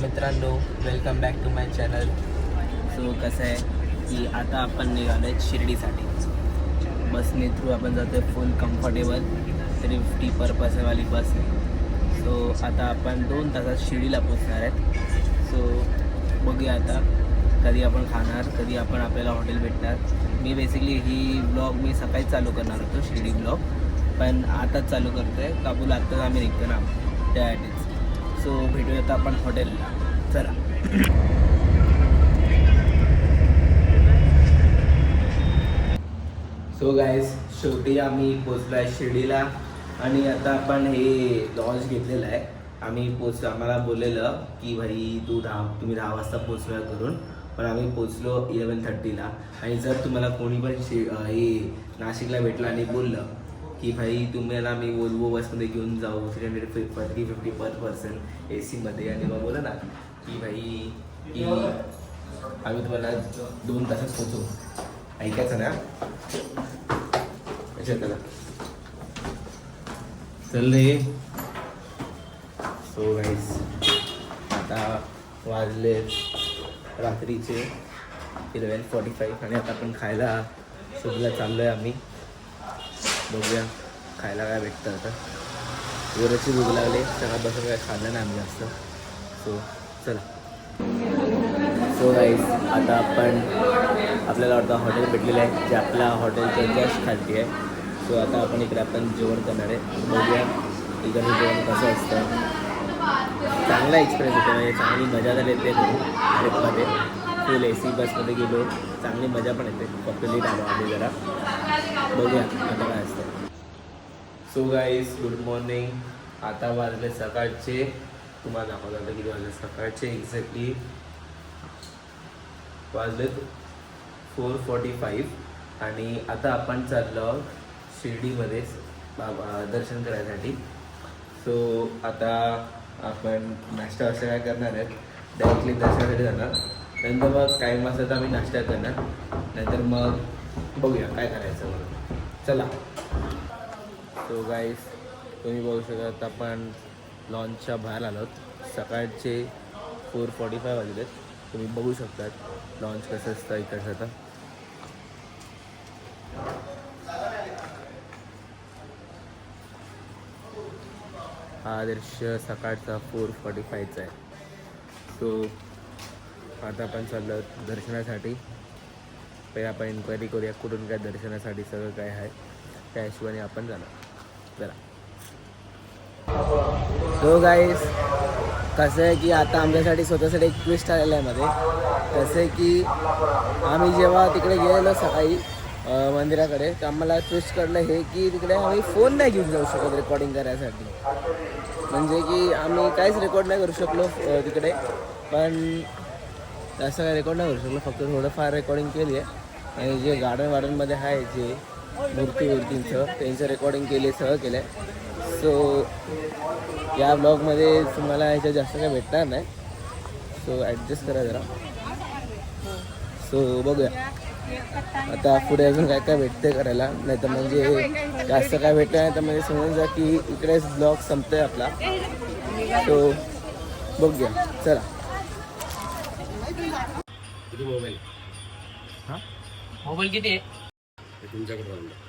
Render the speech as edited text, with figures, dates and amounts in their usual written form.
मित्रांनो, welcome back to my channel. So कसं आहे की आता आपण निघालो आहे शिर्डीसाठी. बसने थ्रू आपण जातो आहे, फुल कम्फर्टेबल 350 पर पर्सनवाली बस आहे. सो आता आपण 2 तासात शिर्डीला पोचणार आहेत. सो बघूया आता कधी आपण खाणार, कधी आपण आपल्याला हॉटेल भेटणार. मी बेसिकली ही ब्लॉग मी सकाळीच चालू करणार होतो, शिर्डी ब्लॉग, पण आताच चालू करतो आहे. काबूल आत्ताच आम्ही निघतो ना त्यासाठीच. सो भेटूया आता आपण हॉटेलला. चला. सो गाईज, शेवटी आम्ही पोचलो आहे शिर्डीला आणि आता आपण हे लॉन्च घेतलेलं आहे. आम्हाला बोललेलं की भाई तुम्ही 10 वाजता पोचणार करून, पण आम्ही पोचलो 11:30ला. आणि जर तुम्हाला कोणी पण हे नाशिकला भेटलं आणि बोललं की भाई तुम्हाला मी वोल्वो बसमध्ये घेऊन जाऊ 350 पर पर्सन AC मध्ये, आणि मग बोला ना की भाई की आम्ही तुम्हाला 2 तासात पोचू, ऐकायचं ना. अच्छा चला चल रे. सो गाईस, आता वाजले रात्रीचे 11:45 आणि आता आपण खायला सुद्धा चाललो आहे आम्ही. बघूया खायला काय भेटतं. आता वरची भूक लागले, सकाळपासून काय खाल्लं नाही आम्ही जास्त. सो चला. सो गाईस, आता आपण आपल्याला वाटतं हॉटेल भेटलेलं आहे, जे आपल्या हॉटेलच्या जस्ट खालती आहे. सो आता आपण इकडे आपण जेवण करणार आहे. बघूया इकडे जेवण कसं असतं. चांगला एक्सपिरियन्स होतो, म्हणजे चांगली मजा तर येते ट्रिपमध्ये. फुल AC बसमध्ये गेलो, चांगली मजा पण येते. फक्त लेट आलो आम्ही जरा. बघूया आता काय असतं. So guys, good morning. आता वाजले सकाळचे, तुम्हाला दाखवलं होतं किती वाजले. सकाळचे एक्झॅक्टली वाजलेत 4:45 आणि आता आपण चाललो शिर्डीमध्ये दर्शन करायसाठी. सो आता आपण नाश्ता असं काय करणार आहेत, डायरेक्टली दर्शनासाठी जाणार. नंतर मग टाईम असेल तर आम्ही नाश्ता करणार. नंतर मग बघूया काय करायचं म्हणून. चला. सो गाईस, तुम्ही बघू शकता आपण लॉन्चच्या बाहेर आलो आहोत. सकाळचे 4:45 वाजलेत. तुम्ही बघू शकतात लॉन्च कसं असतं इकडचं. आता हा दृश्य सकाळचा 4:45चा आहे. सो आता आपण चाललो दर्शनासाठी. पहिले आपण इन्क्वायरी करूया कुठून काय दर्शनासाठी सगळं काय आहे, त्या हिशोबाने आपण जाणार. चला. सो गाईस, कसं आहे की आता आमच्यासाठी स्वतःसाठी एक ट्विस्ट आलेलं आहे मध्ये. कसं आहे की आम्ही जेव्हा तिकडे गेलेलो सकाळी मंदिराकडे, तर आम्हाला ट्विस्ट कळलं हे की तिकडे आम्ही फोन नाही घेऊन जाऊ शकत रेकॉर्डिंग करायसाठी. म्हणजे की आम्ही काहीच रेकॉर्ड नाही करू शकलो तिकडे. पण असं काय रेकॉर्ड नाही करू शकलो, फक्त थोडंफार रेकॉर्डिंग केली आहे. आणि जे गार्डनमध्ये आहे, जे मूर्तींचं त्यांचं रेकॉर्डिंग केली, सगळं केलं आहे. सो या ब्लॉगमध्ये तुम्हाला ह्याच्या जास्त काय भेटणार नाही. सो ॲडजस्ट करा जरा. सो बघूया आता पुढे अजून काय काय भेटते करायला. नाही तर म्हणजे जास्त काय भेटतं नाही तर म्हणजे समजून जा की इकडेच ब्लॉग संपतोय आपला. सो बघूया. चला. किती मोबाईल? हां, मोबाईल किती आहे तुमच्याकडे?